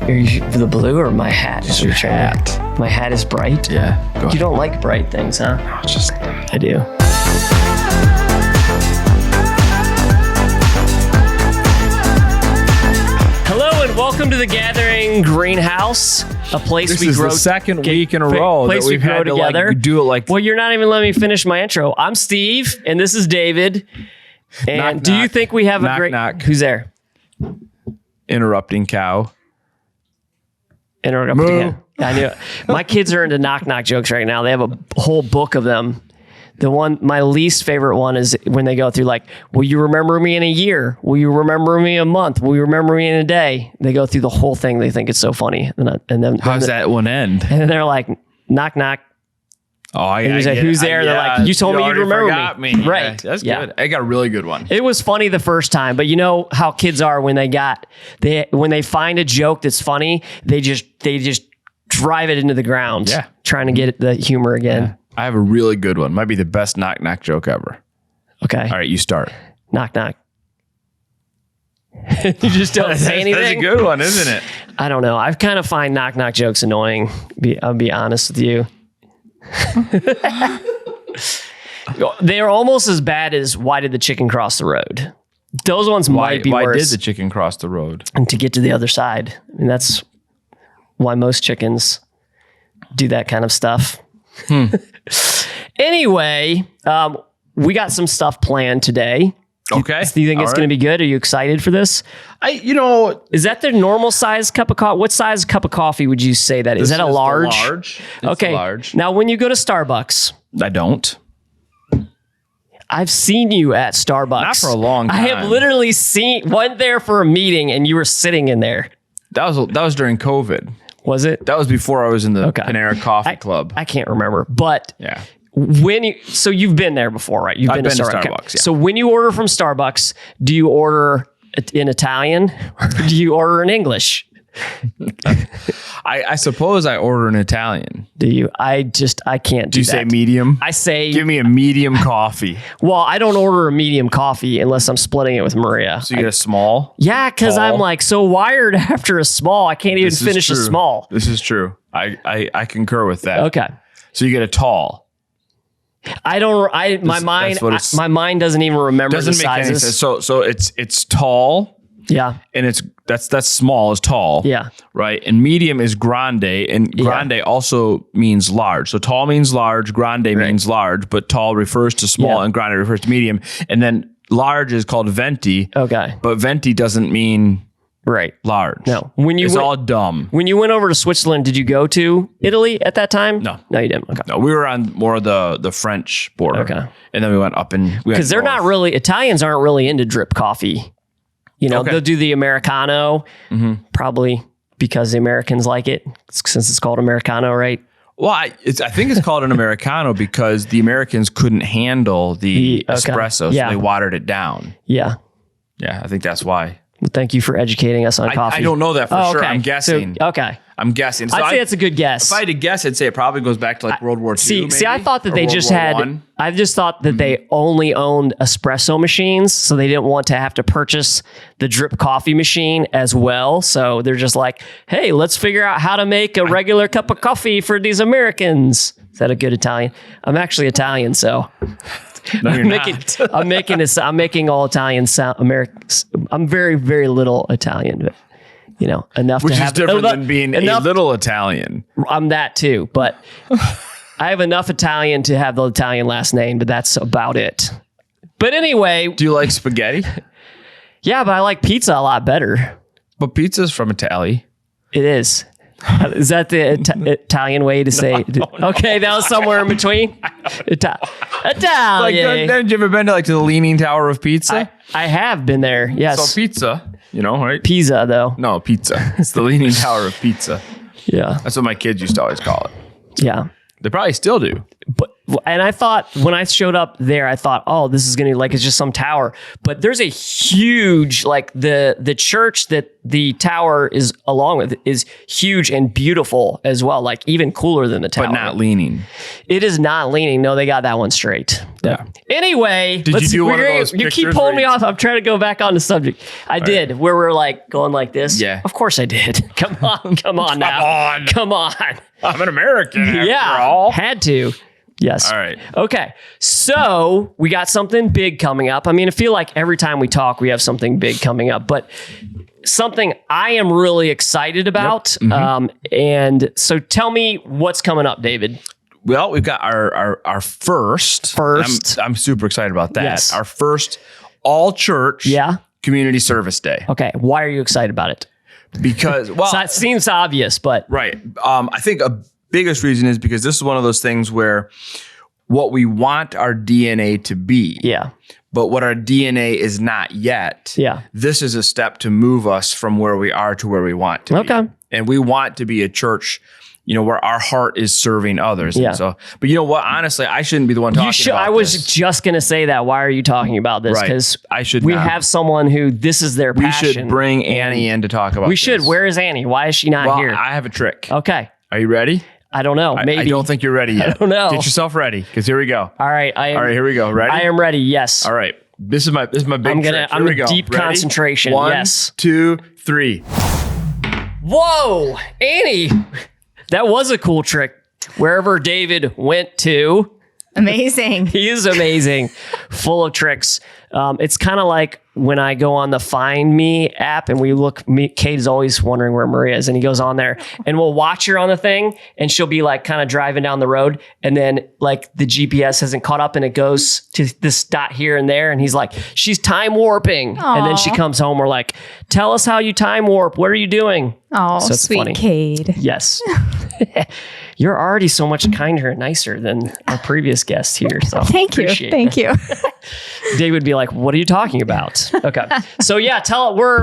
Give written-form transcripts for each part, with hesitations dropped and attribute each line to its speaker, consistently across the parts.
Speaker 1: Are you the blue or my hat?
Speaker 2: Just your hat.
Speaker 1: My hat is bright?
Speaker 2: Yeah. Go
Speaker 1: You
Speaker 2: ahead.
Speaker 1: don't like bright things, huh?
Speaker 2: No, it's just...
Speaker 1: I do. Hello and welcome to the Gathering Greenhouse, a place
Speaker 2: This
Speaker 1: we
Speaker 2: is
Speaker 1: grow.
Speaker 2: the second week in a row
Speaker 1: place
Speaker 2: that
Speaker 1: we
Speaker 2: we've
Speaker 1: grow
Speaker 2: had to
Speaker 1: together.
Speaker 2: do it like...
Speaker 1: Well, you're not even letting me finish my intro. I'm Steve, and this is David. And
Speaker 2: Knock,
Speaker 1: do you
Speaker 2: knock.
Speaker 1: think we have a
Speaker 2: Knock,
Speaker 1: great?
Speaker 2: knock.
Speaker 1: Who's there?
Speaker 2: interrupting cow.
Speaker 1: Interrupting
Speaker 2: Moo.
Speaker 1: him. I knew it. My kids are into knock jokes right now. They have a whole book of them. The one, my least favorite one is when they go through like, will you remember me in a year? Will you remember me a month? Will you remember me in a day? They go through the whole thing. They think it's so funny. And then
Speaker 2: How's that one end?
Speaker 1: And then they're like, knock, knock.
Speaker 2: Oh, I
Speaker 1: And you say,
Speaker 2: get
Speaker 1: who's
Speaker 2: it.
Speaker 1: there? They're like, you told me you'd
Speaker 2: already
Speaker 1: remember
Speaker 2: forgot
Speaker 1: me.
Speaker 2: me.
Speaker 1: Right.
Speaker 2: Yeah, that's
Speaker 1: Yeah.
Speaker 2: good. I got a really good one.
Speaker 1: It was funny the first time, but you know how kids are when when they find a joke that's funny, they just drive it into the ground.
Speaker 2: Yeah.
Speaker 1: Trying to get the humor again.
Speaker 2: I have a really good one. Might be the best knock joke ever.
Speaker 1: Okay.
Speaker 2: All right, you start.
Speaker 1: Knock. You just don't say anything.
Speaker 2: That's a good one, isn't it?
Speaker 1: I don't know. I kind of find knock jokes annoying. I'll be honest with you. They're almost as bad as why did the chicken cross the road? Those ones might be
Speaker 2: why
Speaker 1: worse.
Speaker 2: did the chicken cross the road?
Speaker 1: And to get to the other side. I mean, that's why most chickens do that kind of stuff. Anyway, we got some stuff planned today.
Speaker 2: Okay.
Speaker 1: Do you think it's going to be good? Are you excited for this? Is that the normal size cup of coffee? What size cup of coffee would you say that is? Is that a large?
Speaker 2: Large. It's
Speaker 1: Okay.
Speaker 2: large.
Speaker 1: Now, when you go to Starbucks,
Speaker 2: I don't.
Speaker 1: I've seen you at Starbucks.
Speaker 2: Not for a long
Speaker 1: I have
Speaker 2: time.
Speaker 1: literally went there for a meeting and you were sitting in there.
Speaker 2: That was during COVID.
Speaker 1: Was it?
Speaker 2: That was before I was in the
Speaker 1: Okay.
Speaker 2: Panera Coffee Club.
Speaker 1: I can't remember, but
Speaker 2: Yeah.
Speaker 1: so you've been there before, right? You've
Speaker 2: I've been to
Speaker 1: Okay.
Speaker 2: Starbucks, yeah.
Speaker 1: So when you order from Starbucks, do you order in Italian or do you order in English?
Speaker 2: I suppose I order in Italian.
Speaker 1: Do you? I can't do
Speaker 2: Do you
Speaker 1: that.
Speaker 2: say medium?
Speaker 1: I say,
Speaker 2: Give me a medium coffee.
Speaker 1: well, I don't order a medium coffee unless I'm splitting it with Maria.
Speaker 2: So you get a small?
Speaker 1: Yeah, because I'm
Speaker 2: tall?
Speaker 1: like so wired after a small, I can't even
Speaker 2: This is
Speaker 1: finish a
Speaker 2: true.
Speaker 1: small.
Speaker 2: This is true. I concur with that.
Speaker 1: Okay.
Speaker 2: So you get a tall.
Speaker 1: My mind doesn't even remember
Speaker 2: Doesn't
Speaker 1: the
Speaker 2: make any
Speaker 1: sizes.
Speaker 2: sense. So it's tall
Speaker 1: Yeah.
Speaker 2: and that's small is tall.
Speaker 1: Yeah.
Speaker 2: Right. And medium is grande. And grande also means large. So tall means large, grande means large, but tall refers to small
Speaker 1: Yeah.
Speaker 2: and grande refers to medium. And then large is called venti.
Speaker 1: Okay.
Speaker 2: But venti doesn't mean
Speaker 1: Right.
Speaker 2: large.
Speaker 1: No.
Speaker 2: It's all dumb.
Speaker 1: When you went over to Switzerland, did you go to Italy at that time?
Speaker 2: No.
Speaker 1: No, you didn't. Okay.
Speaker 2: No, we were on more of the French border.
Speaker 1: Okay.
Speaker 2: And then we went up and
Speaker 1: Because they're not really, Italians aren't really into drip coffee. You know,
Speaker 2: Okay.
Speaker 1: they'll do the Americano, probably because the Americans like it, since it's called Americano, right?
Speaker 2: Well, I think it's called an Americano because the Americans couldn't handle the
Speaker 1: okay.
Speaker 2: espresso,
Speaker 1: Yeah.
Speaker 2: so they watered it down.
Speaker 1: Yeah.
Speaker 2: Yeah, I think that's why.
Speaker 1: Well, thank you for educating us on coffee.
Speaker 2: I don't know that for
Speaker 1: Oh,
Speaker 2: sure.
Speaker 1: okay.
Speaker 2: I'm guessing.
Speaker 1: So, okay.
Speaker 2: I'm guessing. So
Speaker 1: I'd say it's a good guess.
Speaker 2: If I had to guess, I'd say it probably goes back to like World War II.
Speaker 1: See, I thought that
Speaker 2: or
Speaker 1: they
Speaker 2: World
Speaker 1: just
Speaker 2: War
Speaker 1: had.
Speaker 2: I.
Speaker 1: I just thought that they only owned espresso machines, so they didn't want to have to purchase the drip coffee machine as well. So they're just like, "Hey, let's figure out how to make a regular cup of coffee for these Americans." Is that a good Italian? I'm actually Italian, so
Speaker 2: No, you're
Speaker 1: I'm making all Italian sound. I'm very, very little Italian, but you know, enough
Speaker 2: Which
Speaker 1: to
Speaker 2: is
Speaker 1: have
Speaker 2: different than being a little Italian.
Speaker 1: I'm that too, but I have enough Italian to have the Italian last name, but that's about it. But anyway,
Speaker 2: Do you like spaghetti?
Speaker 1: yeah, but I like pizza a lot better.
Speaker 2: But pizza's from Italy.
Speaker 1: It is. Is that the Italian way to say? Okay, that was somewhere in between. Italian.
Speaker 2: Have you ever been to the Leaning Tower of Pizza?
Speaker 1: I have been there. Yes.
Speaker 2: So pizza, right?
Speaker 1: Pizza, though.
Speaker 2: No, pizza. It's the Leaning Tower of Pizza.
Speaker 1: Yeah.
Speaker 2: That's what my kids used to always call it.
Speaker 1: Yeah.
Speaker 2: They probably still do.
Speaker 1: But And I thought when I showed up there, I thought, oh, this is going to it's just some tower. But there's a huge, the church that the tower is along with is huge and beautiful as well. Like even cooler than the tower.
Speaker 2: But not leaning.
Speaker 1: It is not leaning. No, they got that one straight.
Speaker 2: Yeah.
Speaker 1: Anyway,
Speaker 2: did you do one of those
Speaker 1: you keep pulling me off. I'm trying to go back on the subject. I did, where we're going like this.
Speaker 2: Yeah.
Speaker 1: Of course I did. Come on now. Come on.
Speaker 2: I'm an American.
Speaker 1: Yeah.
Speaker 2: All.
Speaker 1: Had to. Yes.
Speaker 2: All right.
Speaker 1: Okay. So we got something big coming up. I mean, I feel like every time we talk, we have something big coming up, but something I am really excited about.
Speaker 2: Yep. Mm-hmm.
Speaker 1: And so tell me what's coming up, David.
Speaker 2: Well, we've got our first. I'm super excited about that.
Speaker 1: Yes.
Speaker 2: Our first all church community service day.
Speaker 1: Okay. Why are you excited about it?
Speaker 2: Because, well,
Speaker 1: so it seems obvious, but
Speaker 2: right. I think a biggest reason is because this is one of those things where what we want our DNA to be.
Speaker 1: Yeah.
Speaker 2: But what our DNA is not yet.
Speaker 1: Yeah.
Speaker 2: This is a step to move us from where we are to where we want to be.
Speaker 1: Okay.
Speaker 2: And we want to be a church, where our heart is serving others.
Speaker 1: Yeah.
Speaker 2: And so, but you know what? Honestly, I shouldn't be the one talking about
Speaker 1: I was just going to say that. Why are you talking about this? Because
Speaker 2: I should.
Speaker 1: We have someone who this is their passion.
Speaker 2: We should bring Annie in to talk about.
Speaker 1: We should.
Speaker 2: This.
Speaker 1: Where is Annie? Why is she not here?
Speaker 2: I have a trick.
Speaker 1: Okay.
Speaker 2: Are you ready?
Speaker 1: I don't know. Maybe.
Speaker 2: I don't think you're ready yet.
Speaker 1: I don't know.
Speaker 2: Get yourself ready, because here we go.
Speaker 1: All right.
Speaker 2: All right. Here we go. Ready?
Speaker 1: I am ready. Yes.
Speaker 2: All right. This is my big trick.
Speaker 1: I'm in deep concentration.
Speaker 2: 1,
Speaker 1: yes.
Speaker 2: 2, 3.
Speaker 1: Whoa, Annie. That was a cool trick. Wherever David went to.
Speaker 3: Amazing.
Speaker 1: He is amazing. Full of tricks. It's kind of like when I go on the Find Me app and we look, Kate is always wondering where Maria is, and he goes on there and we'll watch her on the thing, and she'll be kind of driving down the road, and then the GPS hasn't caught up and it goes to this dot here and there, and he's like, she's time warping.
Speaker 3: Aww.
Speaker 1: And then she comes home, we're like, tell us how you time warp. What are you doing?
Speaker 3: Oh,
Speaker 1: so
Speaker 3: sweet
Speaker 1: funny.
Speaker 3: Cade.
Speaker 1: Yes. You're already so much kinder and nicer than our previous guest here. So
Speaker 3: Thank you.
Speaker 1: Dave would be like, what are you talking about? Okay. So yeah,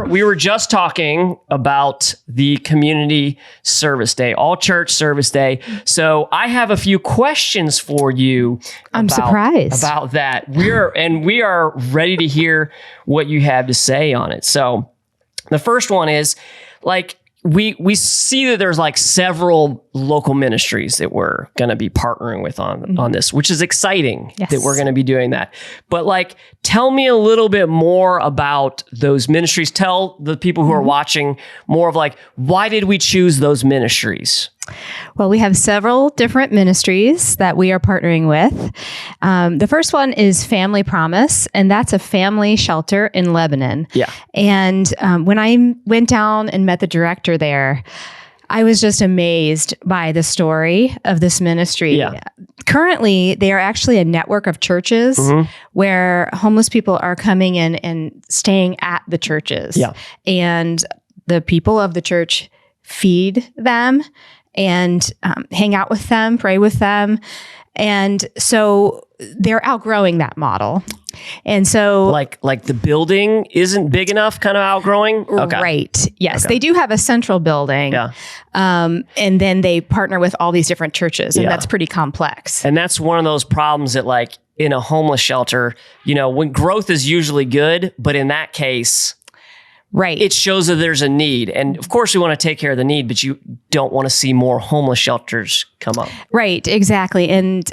Speaker 1: we were just talking about the community service day, all church service day. So I have a few questions for you.
Speaker 3: I'm surprised
Speaker 1: about that. We are ready to hear what you have to say on it. So the first one is we see that there's several local ministries that we're going to be partnering with on this, which is exciting that we're going to be doing that. But tell me a little bit more about those ministries. Tell the people who are watching more of why did we choose those ministries?
Speaker 3: Well, we have several different ministries that we are partnering with. The first one is Family Promise, and that's a family shelter in Lebanon.
Speaker 1: Yeah.
Speaker 3: And when I went down and met the director there, I was just amazed by the story of this ministry.
Speaker 1: Yeah.
Speaker 3: Currently, they are actually a network of churches where homeless people are coming in and staying at the churches.
Speaker 1: Yeah.
Speaker 3: And the people of the church feed them and hang out with them, pray with them. And so they're outgrowing that model. And so
Speaker 1: like the building isn't big enough, kind of outgrowing? Okay.
Speaker 3: Right. Yes. Okay. They do have a central building.
Speaker 1: Yeah.
Speaker 3: And then they partner with all these different churches, and that's pretty complex.
Speaker 1: And that's one of those problems that in a homeless shelter, when growth is usually good, but in that case,
Speaker 3: right,
Speaker 1: it shows that there's a need. And of course we want to take care of the need, but you don't want to see more homeless shelters come up.
Speaker 3: Right, exactly. And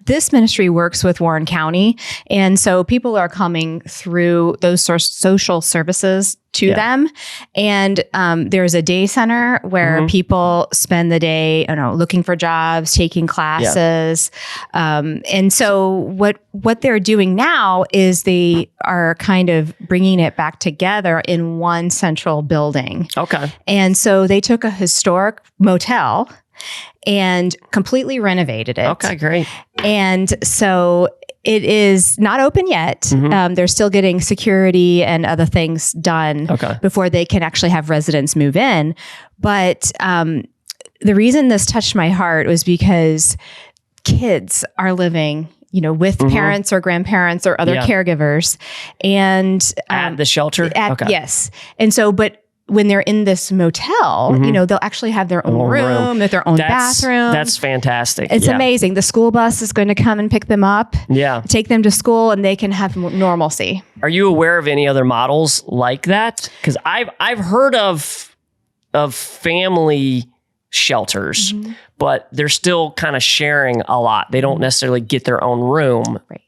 Speaker 3: this ministry works with Warren County. And so people are coming through those social services to them. And there's a day center where people spend the day, looking for jobs, taking classes. And so what they're doing now is they are kind of bringing it back together in one central building.
Speaker 1: Okay.
Speaker 3: And so they took a historic motel and completely renovated it.
Speaker 1: Okay, great.
Speaker 3: And so it is not open yet. They're still getting security and other things done before they can actually have residents move in. But the reason this touched my heart was because kids are living, with parents or grandparents or other caregivers, and
Speaker 1: at the shelter.
Speaker 3: Yes, and so, but when they're in this motel, you know, they'll actually have their own room, with their own bathroom.
Speaker 1: That's fantastic.
Speaker 3: It's amazing. The school bus is going to come and pick them up, take them to school, and they can have normalcy.
Speaker 1: Are you aware of any other models like that? Because I've heard of family shelters, but they're still kind of sharing a lot. They don't necessarily get their own room.
Speaker 3: Right.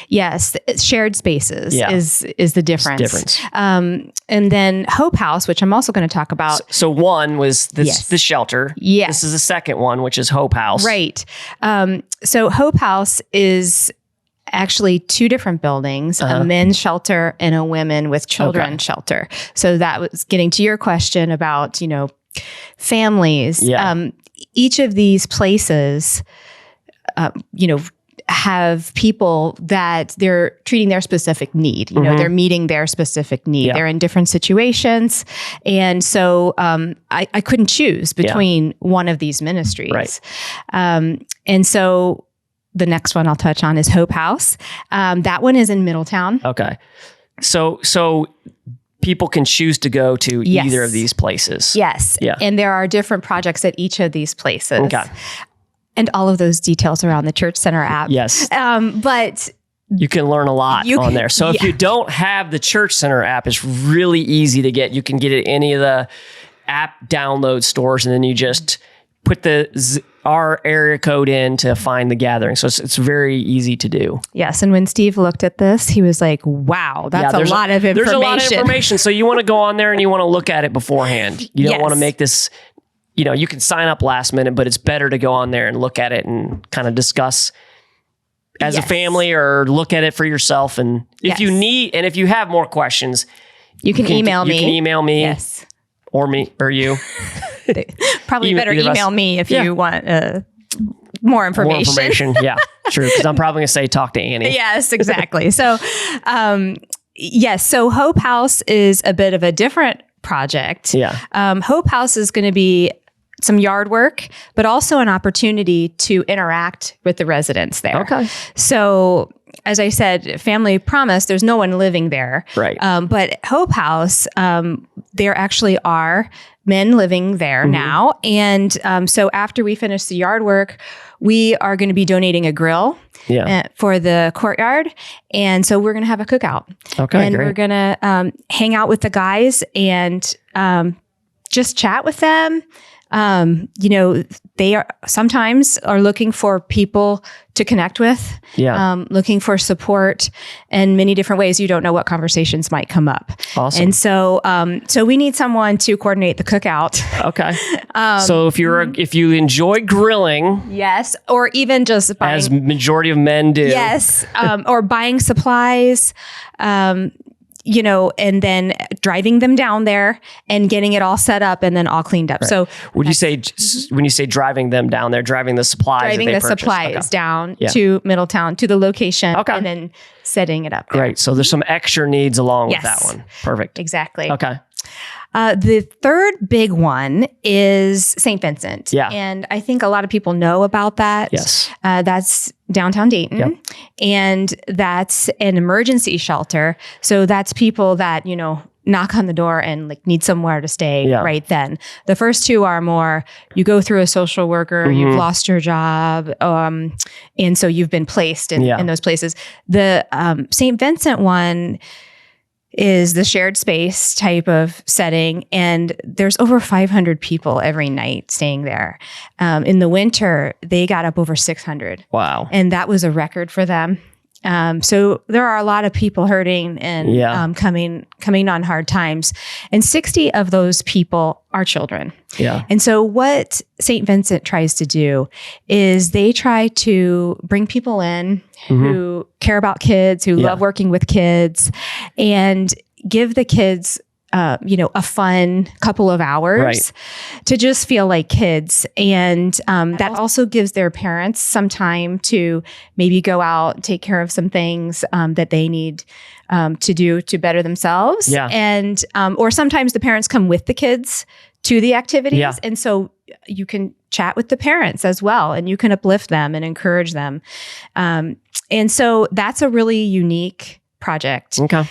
Speaker 3: Yes, shared spaces is the difference. And then Hope House, which I'm also going to talk about.
Speaker 1: So one was this shelter.
Speaker 3: Yes.
Speaker 1: This is the second one, which is Hope House.
Speaker 3: Right. So Hope House is actually two different buildings, a men's shelter and a women with children shelter. So that was getting to your question about, you know, families.
Speaker 1: Yeah.
Speaker 3: Each of these places, you know, have people that they're treating their specific need. You know, they're meeting their specific need.
Speaker 1: Yeah.
Speaker 3: They're in different situations. And so I couldn't choose between one of these ministries.
Speaker 1: Right.
Speaker 3: And so the next one I'll touch on is Hope House. That one is in Middletown.
Speaker 1: Okay. So people can choose to go to either of these places.
Speaker 3: Yes.
Speaker 1: Yeah.
Speaker 3: And there are different projects at each of these places.
Speaker 1: Okay.
Speaker 3: And all of those details are on the Church Center app.
Speaker 1: Yes.
Speaker 3: But
Speaker 1: you can learn a lot on there. So if you don't have the Church Center app, it's really easy to get. You can get it at any of the app download stores, and then you just put our area code in to find the gathering. So it's very easy to do.
Speaker 3: Yes. And when Steve looked at this, he was like, wow, that's a lot of information.
Speaker 1: There's a lot of information. So you want to go on there and you want to look at it beforehand. You don't want to make this, you know, you can sign up last minute, but it's better to go on there and look at it and kind of discuss as a family or look at it for yourself. And if you need, and if you have more questions,
Speaker 3: you can email me.
Speaker 1: You can email me.
Speaker 3: Yes.
Speaker 1: Or me or you.
Speaker 3: Probably better email me if you want more information.
Speaker 1: More information. Yeah, true. Because I'm probably going to say talk to Annie.
Speaker 3: Yes, exactly. So, yes. So Hope House is a bit of a different project.
Speaker 1: Yeah.
Speaker 3: Hope House is going to be some yard work, but also an opportunity to interact with the residents there.
Speaker 1: Okay.
Speaker 3: So, as I said, Family Promise, there's no one living there.
Speaker 1: Right.
Speaker 3: But Hope House, there actually are men living there now. And so after we finish the yard work, we are going to be donating a grill for the courtyard. And so we're going to have a cookout.
Speaker 1: Okay,
Speaker 3: and we're going to hang out with the guys and just chat with them. You know, they are sometimes looking for people to connect with, looking for support in many different ways. You don't know what conversations might come up.
Speaker 1: Awesome.
Speaker 3: And so, so we need someone to coordinate the cookout.
Speaker 1: Okay. So if you enjoy grilling,
Speaker 3: yes, or even just buying,
Speaker 1: as majority of men do,
Speaker 3: yes, or buying supplies, you know, and then driving them down there and getting it all set up and then all cleaned up. Right. So
Speaker 1: would you say, when you say driving them down there, driving the supplies
Speaker 3: down to Middletown, to the location,
Speaker 1: okay,
Speaker 3: and then setting it up there.
Speaker 1: Great. So there's some extra needs along with that one. Perfect.
Speaker 3: Exactly.
Speaker 1: Okay.
Speaker 3: The third big one is St. Vincent.
Speaker 1: Yeah.
Speaker 3: And I think a lot of people know about that.
Speaker 1: Yes.
Speaker 3: That's downtown Dayton.
Speaker 1: Yep.
Speaker 3: And that's an emergency shelter. So that's people that, you know, knock on the door and like need somewhere to stay right then. The first two are more, you go through a social worker, you've lost your job, and so you've been placed in those places. The St. Vincent one is the shared space type of setting, and there's over 500 people every night staying there. In the winter, they got up over 600.
Speaker 1: Wow.
Speaker 3: And that was a record for them. So there are a lot of people hurting and coming on hard times. And 60 of those people are children.
Speaker 1: Yeah.
Speaker 3: And so what St. Vincent tries to do is they try to bring people in who care about kids, who love working with kids, and give the kids you know, a fun couple of hours to just feel like kids. And that also gives their parents some time to maybe go out, take care of some things that they need to do to better themselves.
Speaker 1: Yeah.
Speaker 3: And, or sometimes the parents come with the kids to the activities.
Speaker 1: Yeah.
Speaker 3: And so you can chat with the parents as well, and you can uplift them and encourage them. And so that's a really unique project.
Speaker 1: Okay.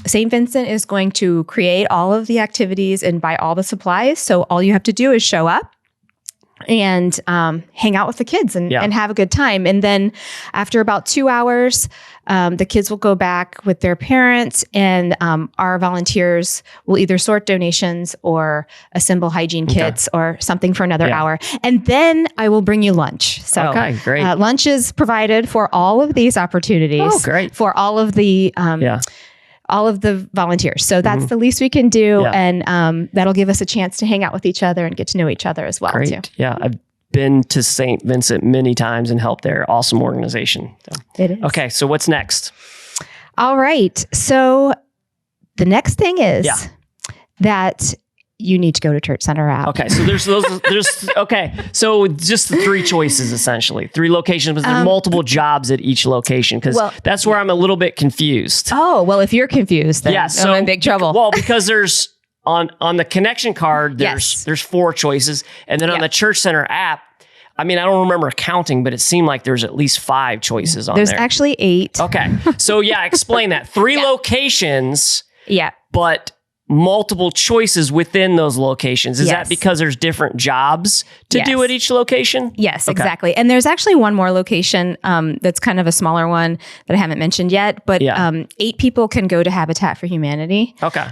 Speaker 3: St. Vincent is going to create all of the activities and buy all the supplies. So all you have to do is show up and hang out with the kids and have a good time. And then after about 2 hours, the kids will go back with their parents, and our volunteers will either sort donations or assemble hygiene kits or something for another hour. And then I will bring you lunch. So
Speaker 1: great.
Speaker 3: Lunch is provided for all of these opportunities.
Speaker 1: Oh, great.
Speaker 3: For all of the all of the volunteers. So that's the least we can do.
Speaker 1: Yeah.
Speaker 3: And that'll give us a chance to hang out with each other and get to know each other as well.
Speaker 1: Great.
Speaker 3: Too.
Speaker 1: Yeah. I've been to St. Vincent many times and helped their awesome organization. So.
Speaker 3: It is.
Speaker 1: Okay. So what's next?
Speaker 3: All right. So the next thing is that you need to go to Church Center app.
Speaker 1: Okay. So there's okay. So just the 3 choices, essentially 3 locations, but there's multiple jobs at each location. Cause that's where I'm a little bit confused.
Speaker 3: Oh, well, if you're confused, then I'm in big trouble.
Speaker 1: Well, because there's on the connection card, there's 4 choices. And then on the Church Center app, I mean, I don't remember counting, but it seemed like there's at least 5 choices on there.
Speaker 3: There's actually 8.
Speaker 1: Okay. So explain that. 3 locations.
Speaker 3: Yeah.
Speaker 1: But multiple choices within those locations. Is that because there's different jobs to do at each location?
Speaker 3: Yes, exactly. And there's actually one more location that's kind of a smaller one that I haven't mentioned yet, but 8 people can go to Habitat for Humanity.
Speaker 1: Okay.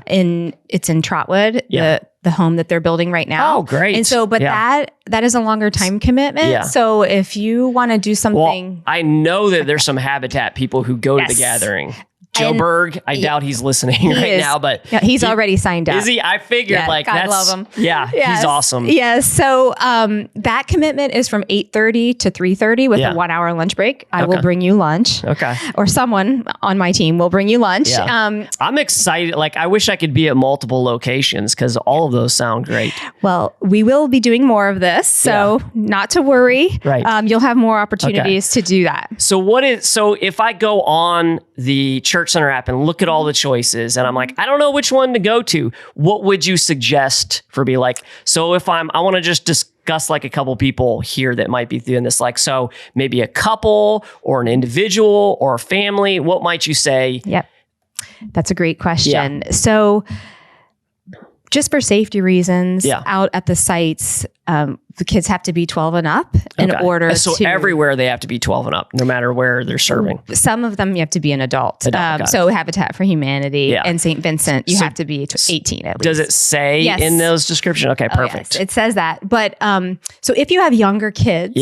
Speaker 3: It's in Trotwood, the home that they're building right now.
Speaker 1: Oh, great.
Speaker 3: And so, but that is a longer time commitment.
Speaker 1: Yeah.
Speaker 3: So if you want to do something...
Speaker 1: Well, I know that there's some Habitat people who go to the gathering. Joe Berg, I doubt he's listening now, but
Speaker 3: he's already signed up.
Speaker 1: Is he? I figured God that's
Speaker 3: love him.
Speaker 1: Yeah, he's awesome.
Speaker 3: Yes. So that commitment is from 8:30 to 3:30 with a 1 hour lunch break. I will bring you lunch.
Speaker 1: Okay.
Speaker 3: Or someone on my team will bring you lunch.
Speaker 1: Yeah. I'm excited. I wish I could be at multiple locations because all of those sound great.
Speaker 3: Well, we will be doing more of this, so not to worry.
Speaker 1: Right.
Speaker 3: You'll have more opportunities to do that.
Speaker 1: So if I go on the Church Center app and look at all the choices and I'm like, I don't know which one to go to, what would you suggest for me? So if I want to just discuss a couple people here that might be doing this, so maybe a couple or an individual or a family, what might you say?
Speaker 3: Yep. That's a great question. Yeah. So just for safety reasons, out at the sites, the kids have to be 12 and up in order
Speaker 1: So everywhere they have to be 12 and up, no matter where they're serving.
Speaker 3: Some of them you have to be an adult. So Habitat for Humanity and St. Vincent, you have to be 18 at least.
Speaker 1: Does it say in those descriptions? Okay, perfect.
Speaker 3: Yes, it says that. But so if you have younger kids,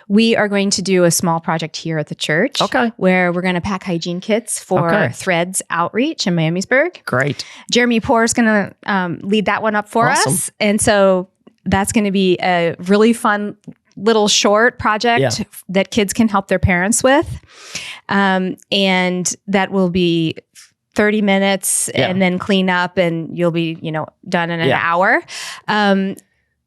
Speaker 3: we are going to do a small project here at the church.
Speaker 1: Okay.
Speaker 3: Where we're going to pack hygiene kits for Threads Outreach in Miamisburg.
Speaker 1: Great.
Speaker 3: Jeremy Poor is going to lead that one up for us. And so that's going to be a really fun little short project that kids can help their parents with. And that will be 30 minutes and then clean up and you'll be, done in an hour.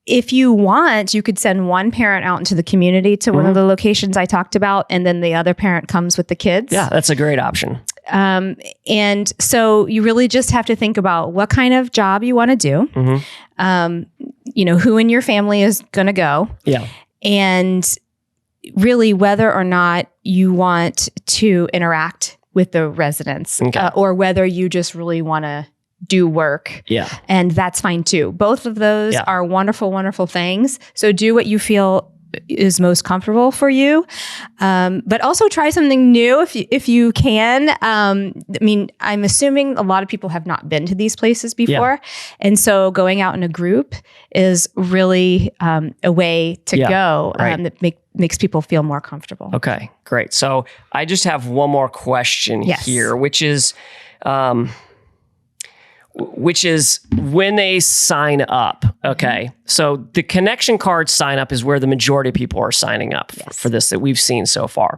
Speaker 3: If you want, you could send one parent out into the community to one of the locations I talked about, and then the other parent comes with the kids.
Speaker 1: Yeah, that's a great option.
Speaker 3: And so you really just have to think about what kind of job you want to do. Who in your family is going to go. Yeah. And really whether or not you want to interact with the residents or whether you just really want to do work. Yeah. And that's fine too. Both of those are wonderful, wonderful things. So do what you feel is most comfortable for you. But also try something new if you can. I'm assuming a lot of people have not been to these places before. Yeah. And so going out in a group is really a way to go that makes people feel more comfortable.
Speaker 1: Okay, great. So I just have one more question here, which is when they sign up. Okay. So the connection card sign up is where the majority of people are signing up for this that we've seen so far.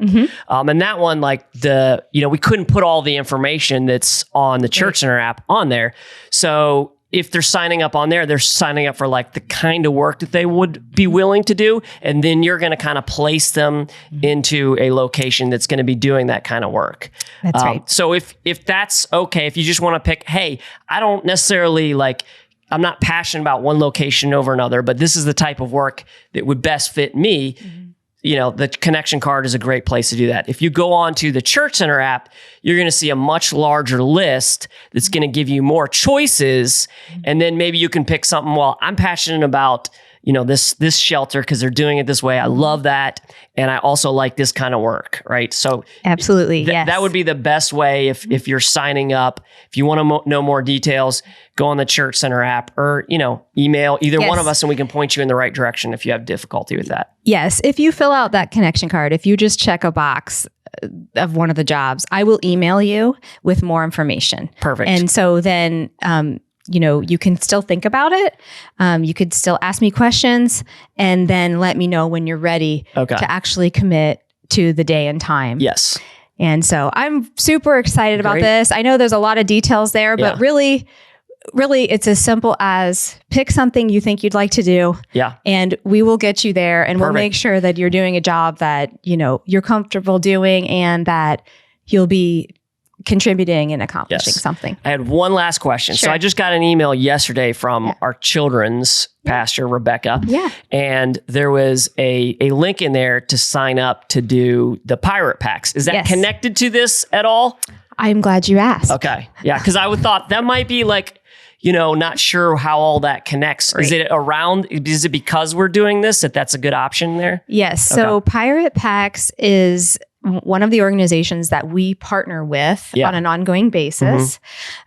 Speaker 1: And that one, we couldn't put all the information that's on the Church Center app on there. So if they're signing up on there, they're signing up for the kind of work that they would be willing to do. And then you're going to kind of place them into a location that's going to be doing that kind of work.
Speaker 3: That's right.
Speaker 1: So if that's okay, if you just want to pick, hey, I don't necessarily I'm not passionate about one location over another, but this is the type of work that would best fit me. the connection card is a great place to do that. If you go on to the Church Center app, you're going to see a much larger list that's going to give you more choices. And then maybe you can pick something. Well, I'm passionate about, this shelter because they're doing it this way. I love that. And I also like this kind of work, right? So
Speaker 3: absolutely, yes.
Speaker 1: That would be the best way if you're signing up. If you want to know more details, go on the Church Center app or, email either one of us and we can point you in the right direction if you have difficulty with that.
Speaker 3: Yes. If you fill out that connection card, if you just check a box of one of the jobs, I will email you with more information.
Speaker 1: Perfect.
Speaker 3: And so then, you can still think about it. You could still ask me questions and then let me know when you're ready to actually commit to the day and time.
Speaker 1: Yes.
Speaker 3: And so I'm super excited about this. I know there's a lot of details there, but really it's as simple as pick something you think you'd like to do.
Speaker 1: Yeah.
Speaker 3: And we will get you there and we'll make sure that you're doing a job that, you're comfortable doing and that you'll be contributing and accomplishing something.
Speaker 1: I had one last question.
Speaker 3: Sure.
Speaker 1: So I just got an email yesterday from our children's pastor, Rebecca.
Speaker 3: Yeah.
Speaker 1: And there was a link in there to sign up to do the Pirate Packs. Is that connected to this at all?
Speaker 3: I'm glad you asked.
Speaker 1: Okay. Yeah. Because I would thought that might be like, not sure how all that connects. Right. Is it because we're doing this that's a good option there?
Speaker 3: Yes. So Pirate Packs is one of the organizations that we partner with on an ongoing basis.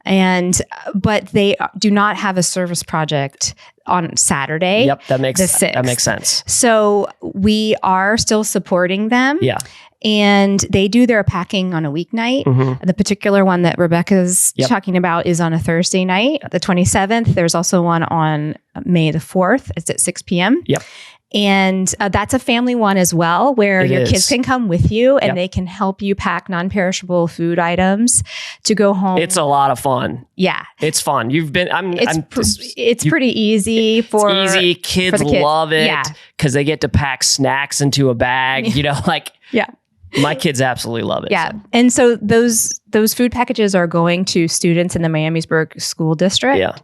Speaker 3: But they do not have a service project on Saturday.
Speaker 1: Yep. That makes sense.
Speaker 3: So we are still supporting them.
Speaker 1: Yeah.
Speaker 3: And they do their packing on a weeknight. The particular one that Rebecca's talking about is on a Thursday night, the 27th. There's also one on May the 4th. It's at 6 p.m.
Speaker 1: Yep.
Speaker 3: And that's a family one as well, where your kids can come with you and they can help you pack non-perishable food items to go home.
Speaker 1: It's a lot of fun.
Speaker 3: Yeah.
Speaker 1: It's fun.
Speaker 3: It's pretty easy
Speaker 1: It's easy. Kids love it because they get to pack snacks into a bag, My kids absolutely love it.
Speaker 3: Yeah. So. And so those food packages are going to students in the Miamisburg School District.
Speaker 1: Yeah.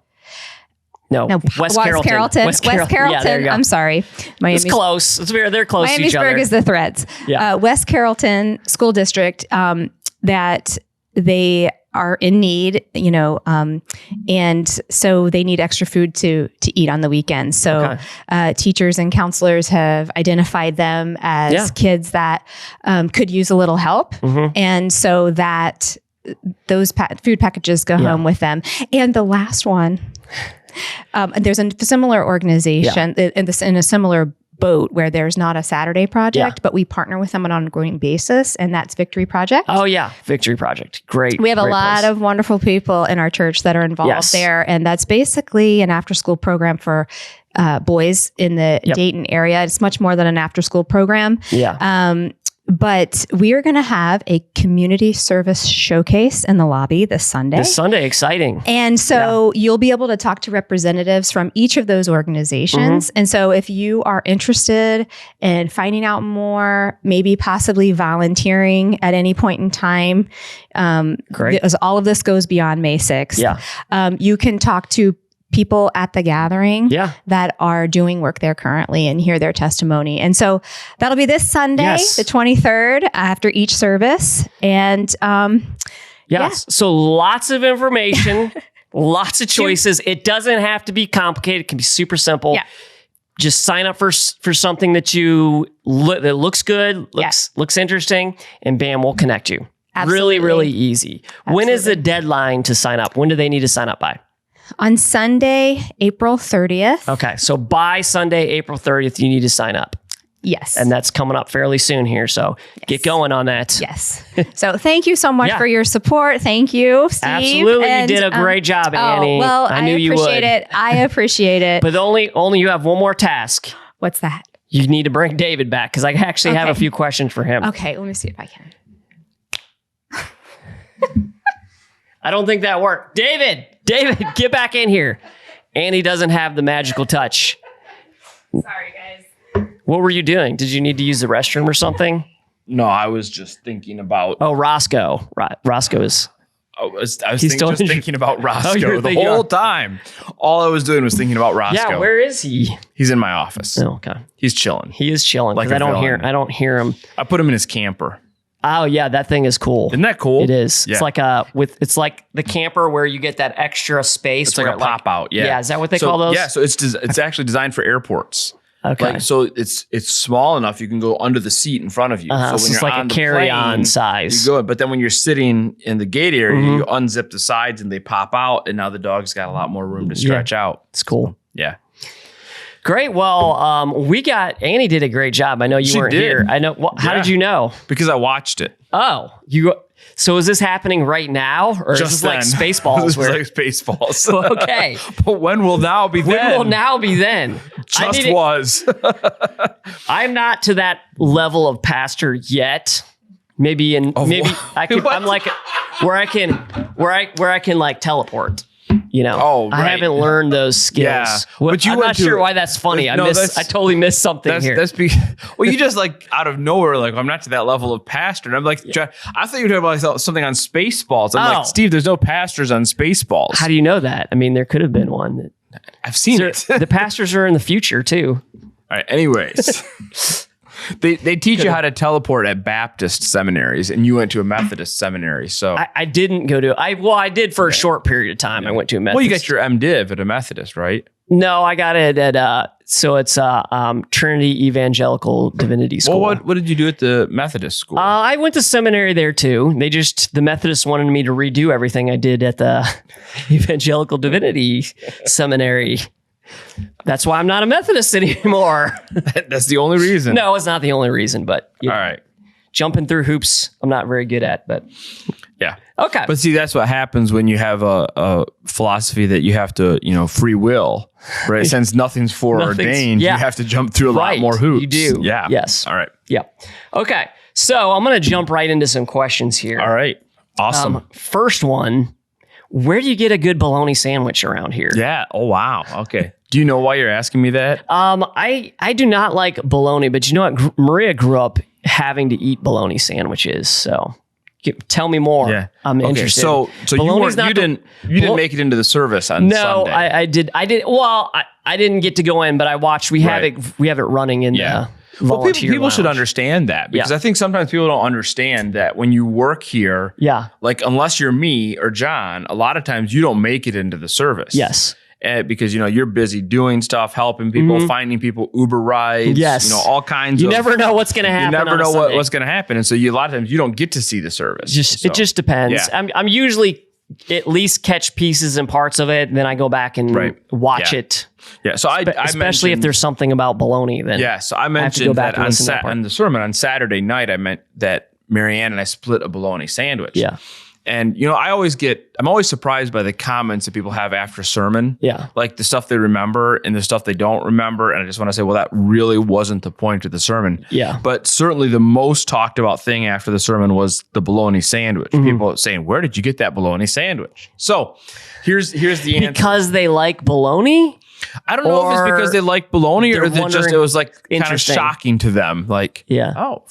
Speaker 1: No, West
Speaker 3: Carrollton.
Speaker 1: West Carrollton. Yeah, there you go.
Speaker 3: I'm sorry.
Speaker 1: It's close. They're close to each other.
Speaker 3: Miamisburg is the Threads.
Speaker 1: Yeah.
Speaker 3: West Carrollton School District, that they are in need, and so they need extra food to eat on the weekends. So teachers and counselors have identified them as kids that could use a little help. And so that those food packages go home with them. And the last one, there's a similar organization in a similar boat where there's not a Saturday project, but we partner with them on an ongoing basis, and that's Victory Project.
Speaker 1: Oh yeah, Victory Project. Great.
Speaker 3: We have a lot of wonderful people in our church that are involved there, and that's basically an after-school program for boys in the Dayton area. It's much more than an after-school program.
Speaker 1: Yeah.
Speaker 3: But we are going to have a community service showcase in the lobby this Sunday.
Speaker 1: Exciting.
Speaker 3: And so you'll be able to talk to representatives from each of those organizations. And so if you are interested in finding out more, maybe possibly volunteering at any point in time,
Speaker 1: great.
Speaker 3: As all of this goes beyond May 6th, you can talk to people at the gathering that are doing work there currently and hear their testimony. And so that'll be this Sunday, the 23rd, after each service. And
Speaker 1: so lots of information, lots of choices. It doesn't have to be complicated. It can be super simple. Yeah. Just sign up for something that that looks good, looks interesting, and bam, we'll connect you.
Speaker 3: Absolutely.
Speaker 1: Really, really easy. Absolutely. When is the deadline to sign up? When do they need to sign up by?
Speaker 3: On Sunday, April 30th.
Speaker 1: Okay. So by Sunday, April 30th, you need to sign up.
Speaker 3: Yes.
Speaker 1: And that's coming up fairly soon here. So get going on that.
Speaker 3: Yes. So thank you so much for your support. Thank you, Steve.
Speaker 1: Absolutely. And, you did a great job, Annie.
Speaker 3: Well,
Speaker 1: I knew you would.
Speaker 3: I appreciate it.
Speaker 1: But only you have one more task.
Speaker 3: What's that?
Speaker 1: You need to bring David back because I actually have a few questions for him.
Speaker 3: Okay. Let me see if I can.
Speaker 1: I don't think that worked. David, get back in here. Annie doesn't have the magical touch.
Speaker 3: Sorry, guys.
Speaker 1: What were you doing? Did you need to use the restroom or something?
Speaker 2: No, I was just thinking about...
Speaker 1: Oh, Roscoe. Roscoe is...
Speaker 2: was
Speaker 1: He's still
Speaker 2: just thinking about Roscoe
Speaker 1: you're
Speaker 2: the
Speaker 1: thinking
Speaker 2: whole
Speaker 1: of-
Speaker 2: time. All I was doing was thinking about Roscoe.
Speaker 1: Yeah, where is he?
Speaker 2: He's in my office.
Speaker 1: Oh, okay.
Speaker 2: He's chilling.
Speaker 1: He is chilling
Speaker 2: Like
Speaker 1: because
Speaker 2: a
Speaker 1: I
Speaker 2: villain.
Speaker 1: don't hear him.
Speaker 2: I put him in his camper.
Speaker 1: Oh yeah, that thing is cool.
Speaker 2: Isn't that cool?
Speaker 1: It is.
Speaker 2: Yeah.
Speaker 1: It's like it's like the camper where you get that extra space.
Speaker 2: It's like
Speaker 1: where
Speaker 2: a
Speaker 1: it,
Speaker 2: pop out. Yeah.
Speaker 1: Yeah, is that what they
Speaker 2: So,
Speaker 1: call those?
Speaker 2: Yeah. So it's actually designed for airports.
Speaker 1: Okay.
Speaker 2: Like, so it's small enough you can go under the seat in front of you.
Speaker 1: So
Speaker 2: when
Speaker 1: it's
Speaker 2: you're
Speaker 1: like
Speaker 2: on
Speaker 1: a
Speaker 2: the
Speaker 1: carry-on
Speaker 2: plane,
Speaker 1: size.
Speaker 2: You go, but then when you're sitting in the gate area,
Speaker 1: Mhm.
Speaker 2: you unzip the sides and they pop out, and now the dog's got a lot more room to stretch out.
Speaker 1: It's cool.
Speaker 2: Yeah.
Speaker 1: Great. Well, we got Annie did a great job. I know you
Speaker 2: She
Speaker 1: weren't
Speaker 2: did.
Speaker 1: here. I know. Well, how
Speaker 2: Yeah.
Speaker 1: did you know?
Speaker 2: Because I watched it.
Speaker 1: Oh, you. So is this happening right now, or is this like
Speaker 2: then.
Speaker 1: Spaceballs?
Speaker 2: This is
Speaker 1: Where,
Speaker 2: like Spaceballs.
Speaker 1: okay.
Speaker 2: But when will now be
Speaker 1: When
Speaker 2: then?
Speaker 1: will now be then?
Speaker 2: Just was.
Speaker 1: I'm not to that level of pastor yet. Maybe maybe I could.
Speaker 2: What?
Speaker 1: I'm like where I can like teleport. You know,
Speaker 2: Oh,
Speaker 1: I
Speaker 2: right.
Speaker 1: haven't learned those skills.
Speaker 2: Yeah.
Speaker 1: Well,
Speaker 2: But you
Speaker 1: I'm
Speaker 2: went
Speaker 1: not
Speaker 2: to-
Speaker 1: sure why that's funny. I
Speaker 2: No,
Speaker 1: I totally missed something here.
Speaker 2: Well, you just like out of nowhere, like I'm not to that level of pastor. And I'm like, I thought you were talking about something on Spaceballs. I'm
Speaker 1: Oh.
Speaker 2: like, Steve, there's no pastors on Spaceballs.
Speaker 1: How do you know that? I mean, there could have been one.
Speaker 2: I've seen it.
Speaker 1: The pastors are in the future too.
Speaker 2: All right. Anyways, they teach you how to teleport at Baptist seminaries, and you went to a Methodist seminary. So,
Speaker 1: I didn't go to. I did for a short period of time. I went to a Methodist.
Speaker 2: well, you got your MDiv at a Methodist, right?
Speaker 1: No, I got it at so it's Trinity Evangelical Divinity School.
Speaker 2: Well, what did you do at the Methodist school?
Speaker 1: I went to seminary there too. The Methodists wanted me to redo everything I did at the Evangelical Divinity Seminary. That's why I'm not a Methodist anymore.
Speaker 2: That's the only reason.
Speaker 1: No, it's not the only reason, but
Speaker 2: All right.
Speaker 1: jumping through hoops, I'm not very good at. But
Speaker 2: Yeah.
Speaker 1: okay,
Speaker 2: But see, that's what happens when you have a philosophy that you have to, free will, right? Since nothing's foreordained,
Speaker 1: yeah.
Speaker 2: you have to jump through a lot more hoops.
Speaker 1: You do.
Speaker 2: Yeah.
Speaker 1: Yes.
Speaker 2: All right.
Speaker 1: Yeah. Okay. So I'm going to jump right into some questions here.
Speaker 2: All right. Awesome.
Speaker 1: First one, where do you get a good bologna sandwich around here?
Speaker 2: Yeah. Oh, wow. Okay. Do you know why you're asking me that?
Speaker 1: I do not like bologna, but you know what? Maria grew up having to eat bologna sandwiches. So tell me more.
Speaker 2: Yeah.
Speaker 1: I'm
Speaker 2: Okay,
Speaker 1: interested.
Speaker 2: So
Speaker 1: Bologna's not
Speaker 2: you didn't make it into the service on
Speaker 1: No,
Speaker 2: Sunday.
Speaker 1: I did. Well, I didn't get to go in, but I watched. We have
Speaker 2: Right.
Speaker 1: it running in
Speaker 2: Yeah.
Speaker 1: the
Speaker 2: Well,
Speaker 1: volunteer
Speaker 2: people should
Speaker 1: lounge.
Speaker 2: understand that because
Speaker 1: Yeah.
Speaker 2: I think sometimes people don't understand that when you work here,
Speaker 1: Yeah.
Speaker 2: like unless you're me or John, a lot of times you don't make it into the service.
Speaker 1: Yes.
Speaker 2: Because you're busy doing stuff, helping people, finding people Uber rides,
Speaker 1: Yes.
Speaker 2: all kinds
Speaker 1: You
Speaker 2: of.
Speaker 1: never know what's going to happen.
Speaker 2: You never
Speaker 1: on a
Speaker 2: know
Speaker 1: Sunday.
Speaker 2: what's going to happen, and so a lot of times you don't get to see the service.
Speaker 1: It just depends.
Speaker 2: Yeah.
Speaker 1: I'm usually at least catch pieces and parts of it, and then I go back and
Speaker 2: Right.
Speaker 1: watch
Speaker 2: Yeah.
Speaker 1: it.
Speaker 2: Yeah, so I
Speaker 1: Especially if
Speaker 2: mentioned-
Speaker 1: there's something about bologna. Then
Speaker 2: Yeah, so I
Speaker 1: have to go
Speaker 2: mentioned
Speaker 1: back
Speaker 2: that
Speaker 1: and listen to that part.
Speaker 2: on the sermon on Saturday night. I meant that Marianne and I split a bologna sandwich.
Speaker 1: Yeah.
Speaker 2: And I'm always surprised by the comments that people have after sermon.
Speaker 1: Yeah.
Speaker 2: Like the stuff they remember and the stuff they don't remember. And I just want to say, well, that really wasn't the point of the sermon.
Speaker 1: Yeah.
Speaker 2: But certainly the most talked about thing after the sermon was the bologna sandwich.
Speaker 1: Mm-hmm.
Speaker 2: People saying, where did you get that bologna sandwich? So here's the answer.
Speaker 1: Because they like bologna.
Speaker 2: I don't know if it's
Speaker 1: or
Speaker 2: because they like bologna or
Speaker 1: they're
Speaker 2: that just
Speaker 1: wondering-
Speaker 2: it was like kind of
Speaker 1: Interesting.
Speaker 2: shocking to them. Like,
Speaker 1: Yeah.
Speaker 2: oh,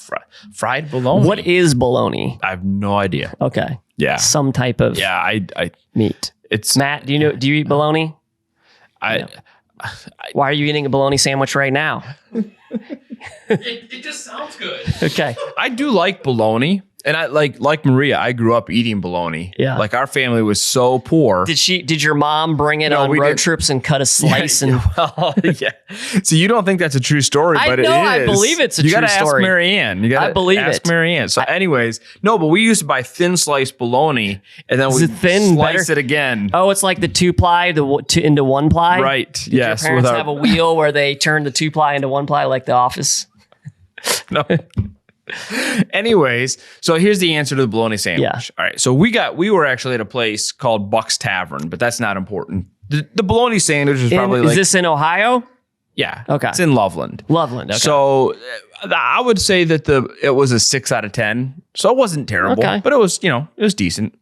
Speaker 2: fried bologna.
Speaker 1: What is bologna?
Speaker 2: I have no idea.
Speaker 1: Okay.
Speaker 2: Yeah.
Speaker 1: Some type of
Speaker 2: Yeah, I
Speaker 1: meat.
Speaker 2: it's
Speaker 1: Matt, do you eat bologna?
Speaker 2: I
Speaker 1: Why are you eating a bologna sandwich right now?
Speaker 2: it just sounds good.
Speaker 1: Okay.
Speaker 2: I do like bologna. And I like Maria, I grew up eating bologna.
Speaker 1: Yeah.
Speaker 2: Like our family was so poor.
Speaker 1: Did your mom bring it
Speaker 2: No,
Speaker 1: on
Speaker 2: we
Speaker 1: road
Speaker 2: didn't.
Speaker 1: trips and cut a slice and
Speaker 2: Well, yeah. So you don't think that's a true story,
Speaker 1: I
Speaker 2: but
Speaker 1: know,
Speaker 2: it is.
Speaker 1: I believe it's a
Speaker 2: you
Speaker 1: true
Speaker 2: gotta
Speaker 1: story.
Speaker 2: ask Marianne. You gotta
Speaker 1: I believe
Speaker 2: ask
Speaker 1: it.
Speaker 2: Marianne. So, anyways, no, but we used to buy thin sliced bologna, and then
Speaker 1: Is
Speaker 2: we
Speaker 1: it thin
Speaker 2: slice
Speaker 1: better?
Speaker 2: it again.
Speaker 1: Oh, it's like the 2-ply into 1-ply?
Speaker 2: Right.
Speaker 1: Did
Speaker 2: Yes.
Speaker 1: your parents
Speaker 2: with our-
Speaker 1: have a wheel where they turn the 2-ply into 1-ply like The Office?
Speaker 2: No. Anyways, so here's the answer to the bologna sandwich.
Speaker 1: Yeah.
Speaker 2: All right. So we were actually at a place called Buck's Tavern, but that's not important. The bologna sandwich is probably
Speaker 1: Is
Speaker 2: like
Speaker 1: this in Ohio?
Speaker 2: yeah.
Speaker 1: Okay.
Speaker 2: It's in Loveland.
Speaker 1: Loveland. Okay.
Speaker 2: So I would say that it was a 6 out of 10. So it wasn't terrible,
Speaker 1: Okay.
Speaker 2: but it was decent.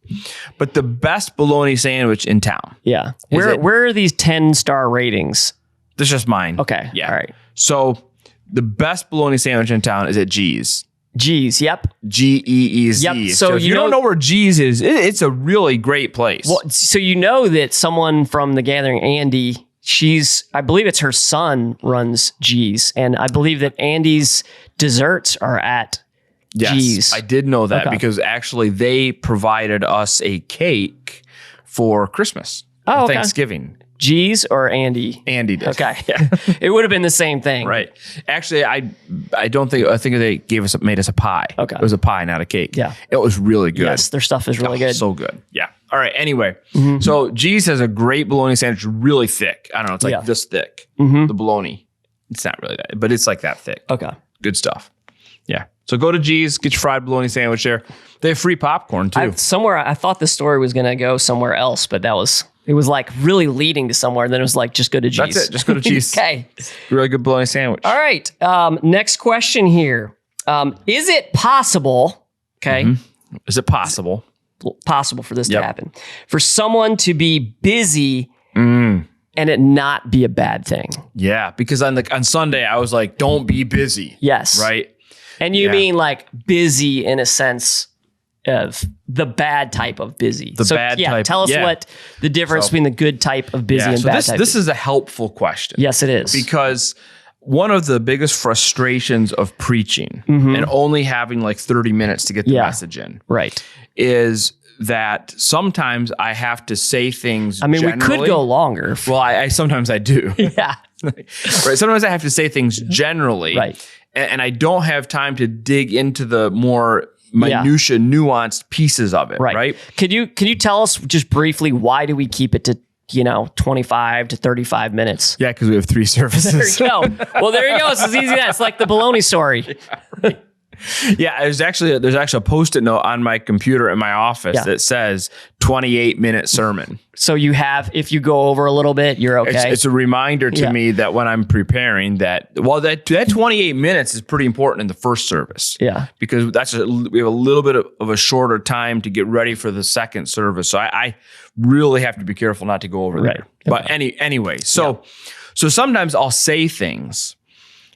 Speaker 2: But the best bologna sandwich in town.
Speaker 1: yeah.
Speaker 2: Is it-
Speaker 1: Where are these 10-star ratings?
Speaker 2: That's just mine.
Speaker 1: Okay.
Speaker 2: Yeah.
Speaker 1: All right.
Speaker 2: So the best bologna sandwich in town is at G's.
Speaker 1: G's. Yep.
Speaker 2: Geez.
Speaker 1: Yep.
Speaker 2: So if you don't know where G's is, it's a really great place.
Speaker 1: Well, so you know that someone from the gathering, Andy, I believe it's her son runs G's, and I believe that Andy's desserts are at G's.
Speaker 2: I did know that because actually they provided us a cake for Christmas, for Thanksgiving.
Speaker 1: G's or Andy?
Speaker 2: Andy did.
Speaker 1: Okay. Yeah. It would have been the same thing.
Speaker 2: Right. Actually, I think they made us a pie.
Speaker 1: Okay.
Speaker 2: It was a pie, not a cake.
Speaker 1: Yeah.
Speaker 2: It was really good.
Speaker 1: Yes, their stuff is really good.
Speaker 2: So good. Yeah. All right. Anyway, so G's has a great bologna sandwich, really thick. I don't know. It's like this thick. The bologna. It's not really that, but it's like that thick.
Speaker 1: Okay.
Speaker 2: Good stuff. Yeah. So go to G's, get your fried bologna sandwich there. They have free popcorn too.
Speaker 1: I thought the story was going to go somewhere else, but it was like really leading to somewhere. Then it was like, just go to G's.
Speaker 2: That's it. Just go to G's.
Speaker 1: Okay.
Speaker 2: Really good bologna sandwich.
Speaker 1: All right. Next question here. Is it possible,
Speaker 2: Is it possible
Speaker 1: for this to happen, for someone to be busy and it not be a bad thing?
Speaker 2: Yeah, because on Sunday I was like, don't be busy.
Speaker 1: Yes.
Speaker 2: Right.
Speaker 1: And you mean like busy in a sense of the bad type of busy.
Speaker 2: Bad type.
Speaker 1: Tell us what the difference between the good type of busy and bad type.
Speaker 2: This is a helpful question.
Speaker 1: Yes, it is.
Speaker 2: Because one of the biggest frustrations of preaching and only having like 30 minutes to get the message in,
Speaker 1: right,
Speaker 2: is that sometimes I have to say things.
Speaker 1: I mean, we could go longer.
Speaker 2: Well, I sometimes I do.
Speaker 1: Yeah.
Speaker 2: Right. Sometimes I have to say things generally.
Speaker 1: Right.
Speaker 2: And I don't have time to dig into the more minutia, nuanced pieces of it. Right.
Speaker 1: Could you tell us just briefly, why do we keep it to 25 to 35 minutes?
Speaker 2: Yeah, because we have 3 services.
Speaker 1: There you go. Well, there you go. It's as easy as that. It's like the bologna story.
Speaker 2: Yeah, there's actually a Post-it note on my computer in my office that says 28-minute sermon.
Speaker 1: So if you go over a little bit, you're okay.
Speaker 2: It's a reminder to me that when I'm preparing that 28 minutes is pretty important in the first service.
Speaker 1: Yeah.
Speaker 2: Because we have a little bit of a shorter time to get ready for the second service. So I really have to be careful not to go over there. But anyway, so sometimes I'll say things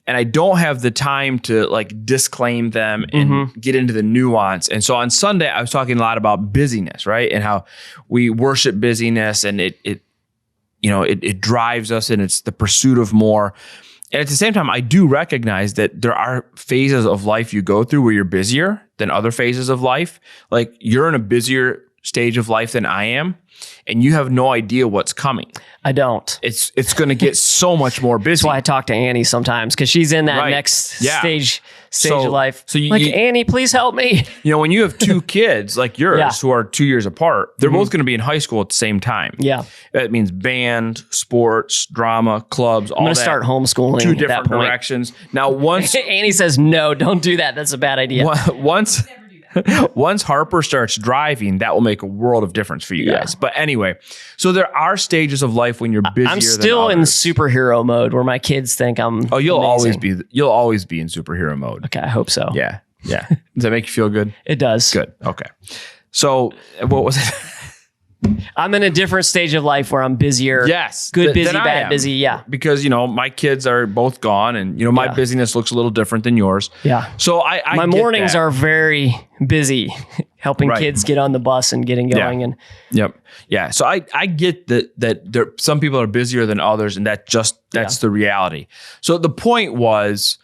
Speaker 2: and I don't have the time to like disclaim them and get into the nuance. And so on Sunday, I was talking a lot about busyness, right? And how we worship busyness and it drives us and it's the pursuit of more. And at the same time, I do recognize that there are phases of life you go through where you're busier than other phases of life. Like you're in a busier stage of life than I am, and you have no idea what's coming.
Speaker 1: I don't.
Speaker 2: It's going to get so much more busy.
Speaker 1: That's why I talk to Annie sometimes, because she's in that next stage of life. So Annie, please help me.
Speaker 2: When you have 2 kids like yours who are 2 years apart, they're both going to be in high school at the same time.
Speaker 1: Yeah.
Speaker 2: That means band, sports, drama, clubs, all that.
Speaker 1: I'm going to start homeschooling
Speaker 2: 2 different directions. Now, once
Speaker 1: Annie says, no, don't do that. That's a bad idea.
Speaker 2: Once Harper starts driving, that will make a world of difference for you guys. But anyway, so there are stages of life when you're busier.
Speaker 1: I'm still in superhero mode where my kids think I'm.
Speaker 2: Oh, you'll always be in superhero mode.
Speaker 1: Okay, I hope so.
Speaker 2: Yeah. Does that make you feel good?
Speaker 1: It does.
Speaker 2: Good. Okay. So what was it?
Speaker 1: I'm in a different stage of life where I'm busier.
Speaker 2: Yes.
Speaker 1: Good busy, bad busy. Yeah.
Speaker 2: Because, my kids are both gone and, my busyness looks a little different than yours.
Speaker 1: Yeah.
Speaker 2: So my
Speaker 1: mornings are very busy helping kids get on the bus and getting going. And
Speaker 2: Yep. Yeah. So I get that some people are busier than others, and that's the reality. So the point was,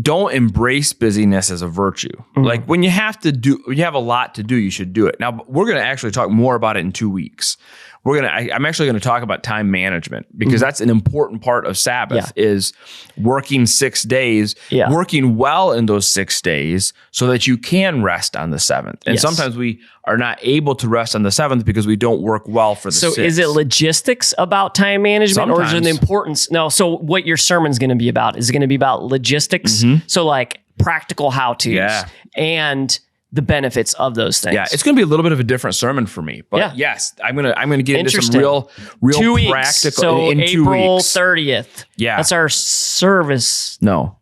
Speaker 2: don't embrace busyness as a virtue. Like when you have a lot to do, you should do it. Now we're going to actually talk more about it in 2 weeks. I'm actually going to talk about time management, because that's an important part of Sabbath is working 6 days, working well in those 6 days so that you can rest on the 7th. And sometimes we are not able to rest on the 7th because we don't work well for the 6th.
Speaker 1: So is it logistics about time management or is it the importance? No. So what your sermon's going to be about is going to be about logistics. So like practical how-tos and the benefits of those things.
Speaker 2: Yeah, it's going to be a little bit of a different sermon for me, but yes, I'm going to get into some real
Speaker 1: 2 weeks.
Speaker 2: Practical.
Speaker 1: So
Speaker 2: in 2
Speaker 1: April
Speaker 2: weeks.
Speaker 1: 30th.
Speaker 2: Yeah,
Speaker 1: that's our service.
Speaker 2: No.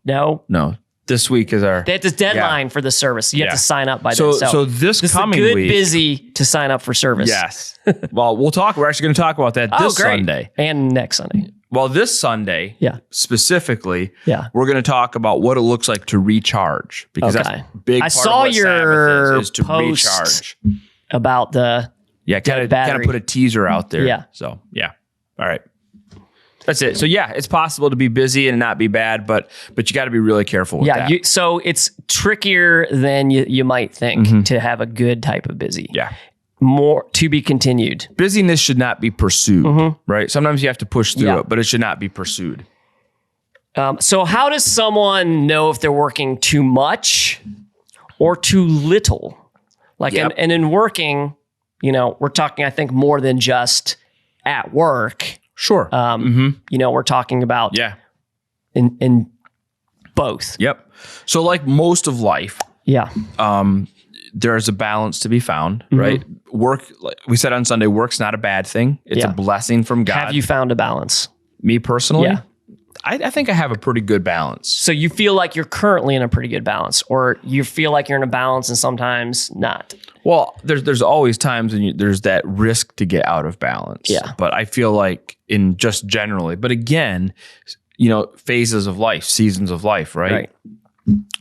Speaker 2: this week is our.
Speaker 1: They have this deadline for the service. You have to sign up by then.
Speaker 2: So this coming
Speaker 1: is a good
Speaker 2: week,
Speaker 1: busy to sign up for service.
Speaker 2: Yes. Well, we're actually going to talk about that this Sunday
Speaker 1: and next Sunday.
Speaker 2: Well, this Sunday, specifically, we're going to talk about what it looks like to recharge because that's a big part of what Sabbath is to recharge.
Speaker 1: About the
Speaker 2: kind of put a teaser out there.
Speaker 1: Yeah.
Speaker 2: So all right. That's it. So it's possible to be busy and not be bad, but you got to be really careful with that.
Speaker 1: So it's trickier than you might think to have a good type of busy.
Speaker 2: Yeah.
Speaker 1: More to be continued.
Speaker 2: Busyness should not be pursued, right? Sometimes you have to push through it, but it should not be pursued.
Speaker 1: So how does someone know if they're working too much or too little? Like, and in working, we're talking, I think, more than just at work.
Speaker 2: Sure.
Speaker 1: We're talking about in both.
Speaker 2: Yep. So like most of life, there's a balance to be found, right? Work, like we said on Sunday, work's not a bad thing. It's a blessing from God.
Speaker 1: Have you found a balance?
Speaker 2: Me personally?
Speaker 1: Yeah.
Speaker 2: I think I have a pretty good balance.
Speaker 1: So you feel like you're currently in a pretty good balance, or you feel like you're in a balance and sometimes not?
Speaker 2: Well, there's always times when there's that risk to get out of balance.
Speaker 1: Yeah.
Speaker 2: But I feel like in just generally, but again, phases of life, seasons of life, right?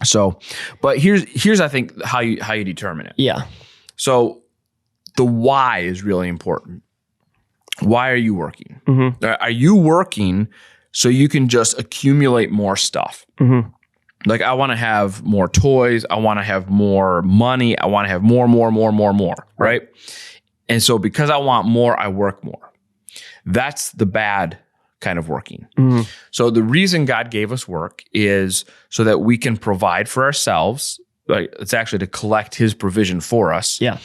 Speaker 2: So, but here's I think how you determine it.
Speaker 1: Yeah.
Speaker 2: So the why is really important. Why are you working? Are you working so you can just accumulate more stuff? Like I want to have more toys. I want to have more money. I want to have more, right? And so because I want more, I work more. That's the bad kind of working. So the reason God gave us work is so that we can provide for ourselves. Like it's actually to collect his provision for us.
Speaker 1: Yeah.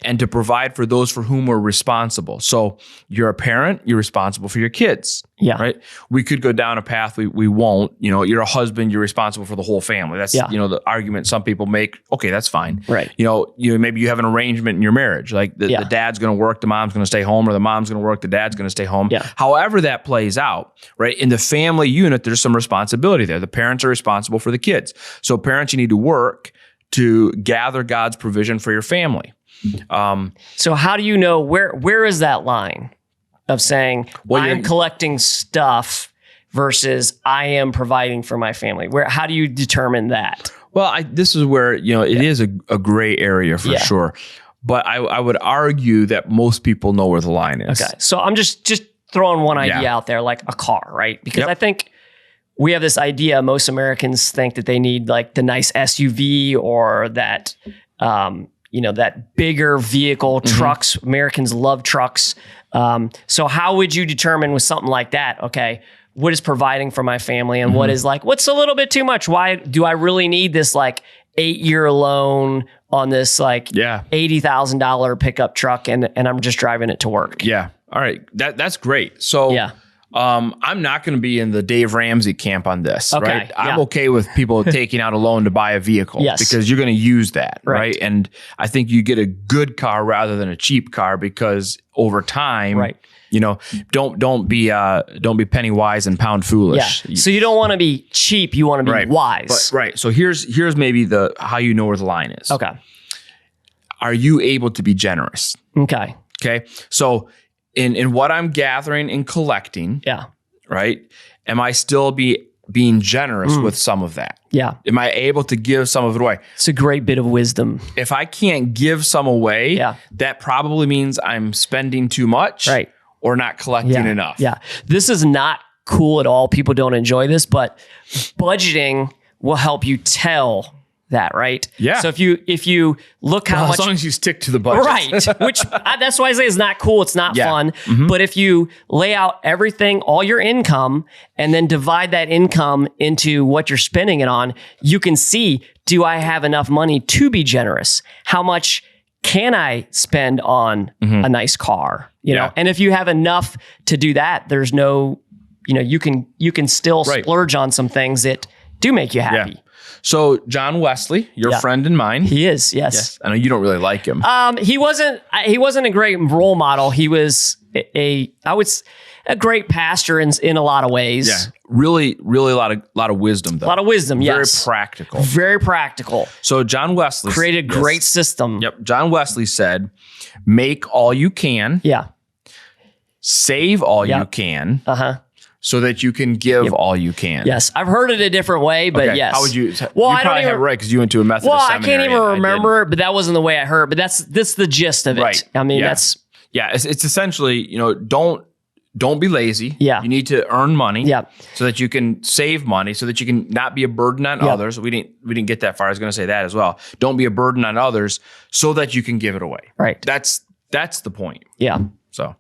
Speaker 2: And to provide for those for whom we're responsible. So you're a parent, you're responsible for your kids.
Speaker 1: Yeah.
Speaker 2: Right. We could go down a path we won't. You're a husband, you're responsible for the whole family. That's the argument some people make. Okay, that's fine.
Speaker 1: Right.
Speaker 2: Maybe you have an arrangement in your marriage. Like the dad's gonna work, the mom's gonna stay home, or the mom's gonna work, the dad's gonna stay home.
Speaker 1: Yeah.
Speaker 2: However that plays out, right? In the family unit, there's some responsibility there. The parents are responsible for the kids. So parents, you need to work to gather God's provision for your family.
Speaker 1: So how do you know where is that line of saying I'm collecting stuff versus I am providing for my family? How do you determine that?
Speaker 2: Well, this is where it is a gray area for sure, but I would argue that most people know where the line is.
Speaker 1: Okay, so I'm just throwing one idea out there, like a car, right? Because I think we have this idea. Most Americans think that they need like the nice SUV or that. That bigger vehicle, trucks. Americans love trucks. So how would you determine with something like that, okay, what is providing for my family and what is like, what's a little bit too much? Why do I really need this like 8-year loan on this like $80,000 pickup truck and I'm just driving it to work?
Speaker 2: Yeah. All right. That's great. So I'm not going to be in the Dave Ramsey camp on this, right? I'm okay with people taking out a loan to buy a vehicle because you're going to use that, right? And I think you get a good car rather than a cheap car because over time, don't be penny wise and pound foolish.
Speaker 1: Yeah. So you don't want to be cheap, you want to be wise.
Speaker 2: But, so here's maybe how you know where the line is.
Speaker 1: Okay.
Speaker 2: Are you able to be generous?
Speaker 1: Okay.
Speaker 2: So in what I'm gathering and collecting, right? Am I still being generous with some of that?
Speaker 1: Yeah.
Speaker 2: Am I able to give some of it away?
Speaker 1: It's a great bit of wisdom.
Speaker 2: If I can't give some away, that probably means I'm spending too much,
Speaker 1: right?
Speaker 2: Or not collecting enough.
Speaker 1: Yeah. This is not cool at all. People don't enjoy this, but budgeting will help you tell that, right?
Speaker 2: Yeah.
Speaker 1: So if you look how much,
Speaker 2: as long as you stick to the budget,
Speaker 1: right? Which that's why I say it's not cool. It's not fun. But if you lay out everything, all your income, and then divide that income into what you're spending it on, you can see: do I have enough money to be generous? How much can I spend on a nice car? You know, and if you have enough to do that, there's no, you can still splurge on some things that do make you happy.
Speaker 2: Yeah. So John Wesley, your friend and mine.
Speaker 1: He is, yes.
Speaker 2: I know you don't really like him.
Speaker 1: He wasn't a great role model. He was a great pastor in a lot of ways.
Speaker 2: Yeah. Really, really a lot of wisdom, though.
Speaker 1: A lot of wisdom,
Speaker 2: Very
Speaker 1: yes.
Speaker 2: practical.
Speaker 1: Very practical.
Speaker 2: So John Wesley
Speaker 1: Created a great system.
Speaker 2: Yep. John Wesley said, make all you can,
Speaker 1: Yeah.
Speaker 2: save all you
Speaker 1: Yep.
Speaker 2: can,
Speaker 1: Uh-huh.
Speaker 2: so that you can give all you can.
Speaker 1: Yes. I've heard it a different way, but
Speaker 2: Okay.
Speaker 1: yes.
Speaker 2: How would you?
Speaker 1: Well,
Speaker 2: you
Speaker 1: I don't
Speaker 2: probably
Speaker 1: even-
Speaker 2: have it right because you went to a Methodist
Speaker 1: Well, I
Speaker 2: seminary.
Speaker 1: can't even
Speaker 2: and I
Speaker 1: remember, but that wasn't the way I heard. But that's the gist of it.
Speaker 2: Right.
Speaker 1: I mean,
Speaker 2: Yeah.
Speaker 1: that's
Speaker 2: Yeah, it's essentially, don't be lazy.
Speaker 1: Yeah.
Speaker 2: You need to earn money.
Speaker 1: Yeah.
Speaker 2: So that you can save money, so that you can not be a burden on
Speaker 1: Yeah.
Speaker 2: others. We didn't get that far. I was going to say that as well. Don't be a burden on others, so that you can give it away.
Speaker 1: right.
Speaker 2: That's the point.
Speaker 1: Yeah.
Speaker 2: So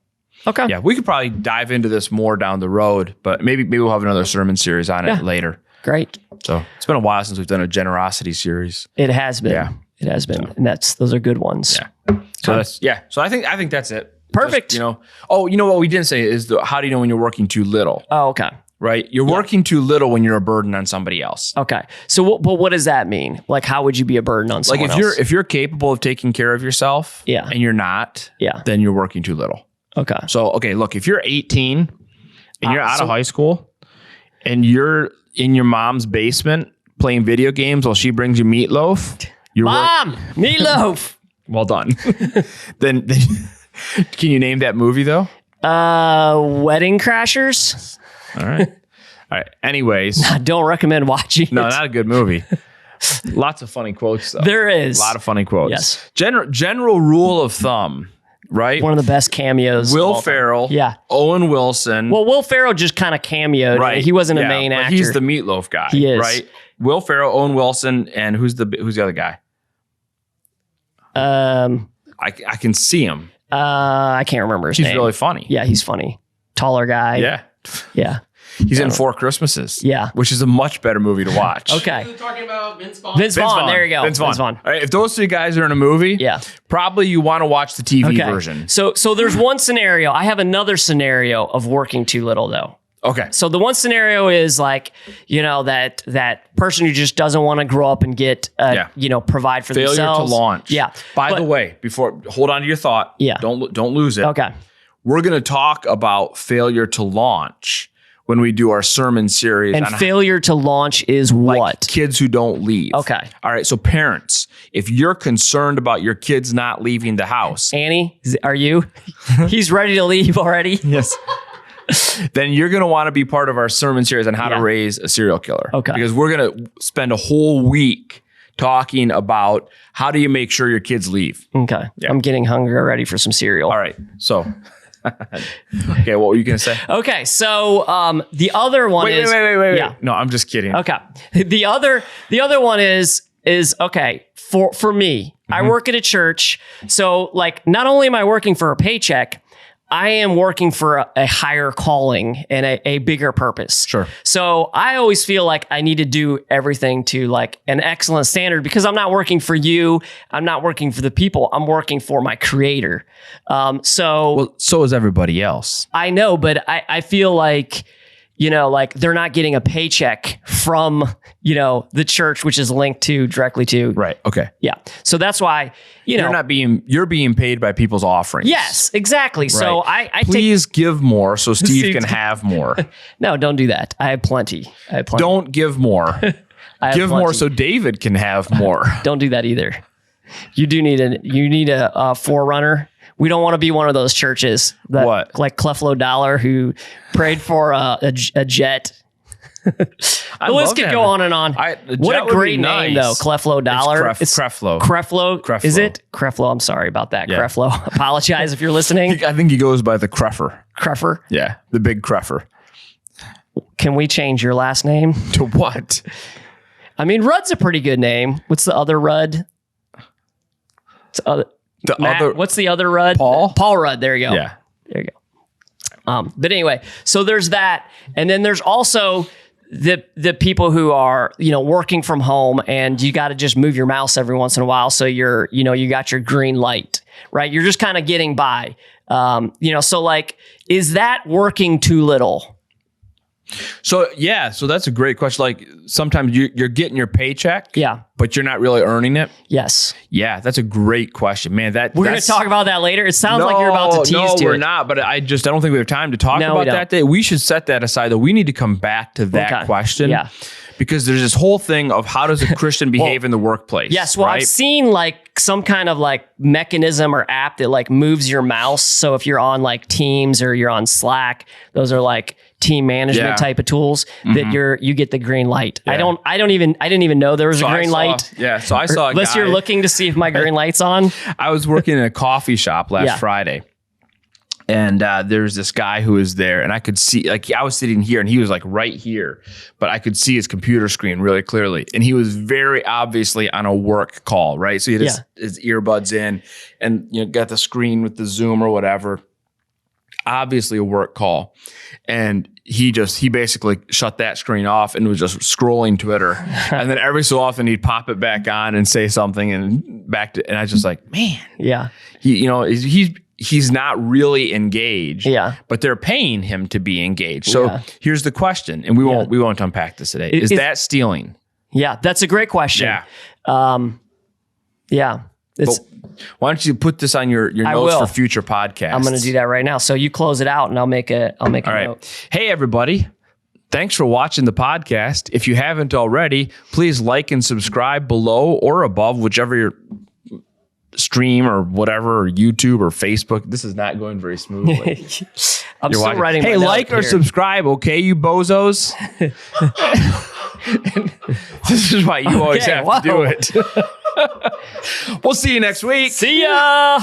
Speaker 1: Okay.
Speaker 2: yeah, we could probably dive into this more down the road, but maybe we'll have another sermon series on it
Speaker 1: Yeah.
Speaker 2: later.
Speaker 1: Great.
Speaker 2: So it's been a while since we've done a generosity series.
Speaker 1: It has been.
Speaker 2: Yeah.
Speaker 1: It has been. And those are good ones.
Speaker 2: Yeah. So So I think that's it.
Speaker 1: Perfect.
Speaker 2: Just, oh, you know what we didn't say is how do you know when you're working too little?
Speaker 1: Oh, okay.
Speaker 2: Right? You're working too little when you're a burden on somebody else.
Speaker 1: Okay. So, but what does that mean? Like, how would you be a burden on someone
Speaker 2: Like
Speaker 1: else?
Speaker 2: if you're capable of taking care of yourself,
Speaker 1: Yeah.
Speaker 2: and you're not,
Speaker 1: Yeah.
Speaker 2: then you're working too little.
Speaker 1: Okay.
Speaker 2: So okay, look, if you're 18 and you're out
Speaker 1: so-
Speaker 2: of high school and you're in your mom's basement playing video games while she brings you meatloaf, you're
Speaker 1: Mom, meatloaf.
Speaker 2: well done. then can you name that movie though?
Speaker 1: Wedding Crashers.
Speaker 2: All right. All right. Anyways,
Speaker 1: I don't recommend watching
Speaker 2: no,
Speaker 1: it.
Speaker 2: not a good movie. Lots of funny quotes though.
Speaker 1: There is
Speaker 2: A lot of funny quotes.
Speaker 1: Yes.
Speaker 2: General rule of thumb, right?
Speaker 1: one of the best cameos. of all
Speaker 2: Will
Speaker 1: time.
Speaker 2: Ferrell,
Speaker 1: Yeah.
Speaker 2: Owen Wilson,
Speaker 1: Well, Will Ferrell just kind of cameoed.
Speaker 2: right?
Speaker 1: He wasn't
Speaker 2: Yeah,
Speaker 1: a main
Speaker 2: but
Speaker 1: actor.
Speaker 2: He's the meatloaf guy.
Speaker 1: He is.
Speaker 2: Right. Will Ferrell, Owen Wilson, and who's the other guy? I can see him.
Speaker 1: I can't remember his
Speaker 2: He's
Speaker 1: name.
Speaker 2: really funny.
Speaker 1: Yeah, he's funny. Taller guy.
Speaker 2: Yeah.
Speaker 1: Yeah.
Speaker 2: He's in Four Christmases.
Speaker 1: Yeah.
Speaker 2: Which is a much better movie to watch.
Speaker 1: Okay.
Speaker 4: You're talking about Vince Vaughn.
Speaker 1: Vince Vaughn. There you go.
Speaker 2: Vince Vaughn. All right, if those three guys are in a movie,
Speaker 1: Yeah.
Speaker 2: probably you want to watch the TV
Speaker 1: Okay.
Speaker 2: version.
Speaker 1: So there's one scenario. I have another scenario of working too little though.
Speaker 2: Okay.
Speaker 1: So the one scenario is like, that person who just doesn't want to grow up and get, provide for
Speaker 2: Failure
Speaker 1: themselves.
Speaker 2: to launch.
Speaker 1: Yeah.
Speaker 2: By
Speaker 1: But-
Speaker 2: the way, hold on to your thought.
Speaker 1: Yeah.
Speaker 2: Don't lose it.
Speaker 1: Okay.
Speaker 2: We're going to talk about failure to launch when we do our sermon series
Speaker 1: And
Speaker 2: on
Speaker 1: failure to launch is what?
Speaker 2: kids who don't leave.
Speaker 1: Okay.
Speaker 2: All right. So parents, if you're concerned about your kids not leaving the house,
Speaker 1: Annie, are you? He's ready to leave already.
Speaker 2: yes, then you're going to want to be part of our sermon series on how to
Speaker 1: Yeah.
Speaker 2: raise a serial killer.
Speaker 1: Okay.
Speaker 2: Because we're going to spend a whole week talking about how do you make sure your kids leave.
Speaker 1: Okay.
Speaker 2: Yeah.
Speaker 1: I'm getting hungry already for some cereal.
Speaker 2: All right. So, okay, what were you going to say?
Speaker 1: Okay. So the other one is
Speaker 2: Wait.
Speaker 1: Yeah.
Speaker 2: No, I'm just kidding.
Speaker 1: Okay. The other one is okay for me. I
Speaker 2: Mm-hmm.
Speaker 1: work at a church, so like not only am I working for a paycheck, I am working for a higher calling and a bigger purpose.
Speaker 2: Sure.
Speaker 1: So I always feel like I need to do everything to like an excellent standard because I'm not working for you. I'm not working for the people. I'm working for my creator.
Speaker 2: Well, so is everybody else.
Speaker 1: I know, but I feel like, like they're not getting a paycheck from, the church, which is linked directly to.
Speaker 2: Right. Okay.
Speaker 1: Yeah. So that's why,
Speaker 2: You're being paid by people's offerings.
Speaker 1: Yes, exactly. So
Speaker 2: Right.
Speaker 1: I take,
Speaker 2: Please give more so Steve
Speaker 1: Steve-
Speaker 2: can have more.
Speaker 1: no, don't do that. I have plenty.
Speaker 2: Don't give more.
Speaker 1: I have
Speaker 2: Give more
Speaker 1: plenty.
Speaker 2: so David can have more.
Speaker 1: Don't do that either. You need a forerunner. We don't want to be one of those churches that
Speaker 2: What?
Speaker 1: like Cleflo Dollar who prayed for a jet. The list could go on and on.
Speaker 2: The
Speaker 1: What
Speaker 2: jet
Speaker 1: a
Speaker 2: would be
Speaker 1: great name though,
Speaker 2: nice.
Speaker 1: Cleflo Dollar.
Speaker 2: It's Creflo.
Speaker 1: Creflo.
Speaker 2: Creflo.
Speaker 1: Is it? Creflo. I'm sorry about that.
Speaker 2: Yeah.
Speaker 1: Creflo. Apologize if you're listening.
Speaker 2: I think he goes by the Creffer.
Speaker 1: Creffer.
Speaker 2: Yeah, the big Creffer.
Speaker 1: Can we change your last name?
Speaker 2: To what?
Speaker 1: I mean, Rudd's a pretty good name. What's the other Rudd? What's the other Rudd?
Speaker 2: Paul?
Speaker 1: Paul Rudd. There you go.
Speaker 2: Yeah.
Speaker 1: There you go. But anyway, so there's that. And then there's also the people who are, working from home and you got to just move your mouse every once in a while. So you got your green light, right? You're just kind of getting by. So like, is that working too little?
Speaker 2: So that's a great question. Like sometimes you're getting your paycheck, but you're not really earning it.
Speaker 1: Yes.
Speaker 2: Yeah, that's a great question, man.
Speaker 1: We're going to talk about that later. It sounds like you're about to tease to it.
Speaker 2: No, we're not. But I don't think we have time to talk about that day. We should set that aside, though. We need to come back to that question.
Speaker 1: Yeah.
Speaker 2: Because there's this whole thing of how does a Christian behave in the workplace?
Speaker 1: Yes. Well,
Speaker 2: right?
Speaker 1: I've seen like some kind of like mechanism or app that like moves your mouse. So if you're on like Teams or you're on Slack, those are like team management type of tools that you get the green light. I didn't even know there was a green light.
Speaker 2: Yeah. So I saw a
Speaker 1: unless
Speaker 2: guy,
Speaker 1: you're looking to see if my green light's on.
Speaker 2: I was working in a coffee shop last Friday. And there's this guy who was there, and I could see, like, I was sitting here, and he was like right here, but I could see his computer screen really clearly. And he was very obviously on a work call, right? So he had his earbuds in, and got the screen with the Zoom or whatever. Obviously a work call, and he basically shut that screen off and was just scrolling Twitter. And then every so often he'd pop it back on and say something, and I was just like, man, he's not really engaged, but they're paying him to be engaged. So here's the question, and we won't unpack this today. Is that stealing?
Speaker 1: Yeah, that's a great question.
Speaker 2: Why don't you put this on your notes for future podcasts?
Speaker 1: I'm going to do that right now. So you close it out, and I'll make a note.
Speaker 2: Hey, everybody. Thanks for watching the podcast. If you haven't already, please like and subscribe below or above, whichever your stream or whatever, or YouTube or Facebook. This is not going very smoothly.
Speaker 1: I'm still writing.
Speaker 2: Hey, like or subscribe, okay, you bozos. This is why you always have to do it. We'll see you next week.
Speaker 1: See ya.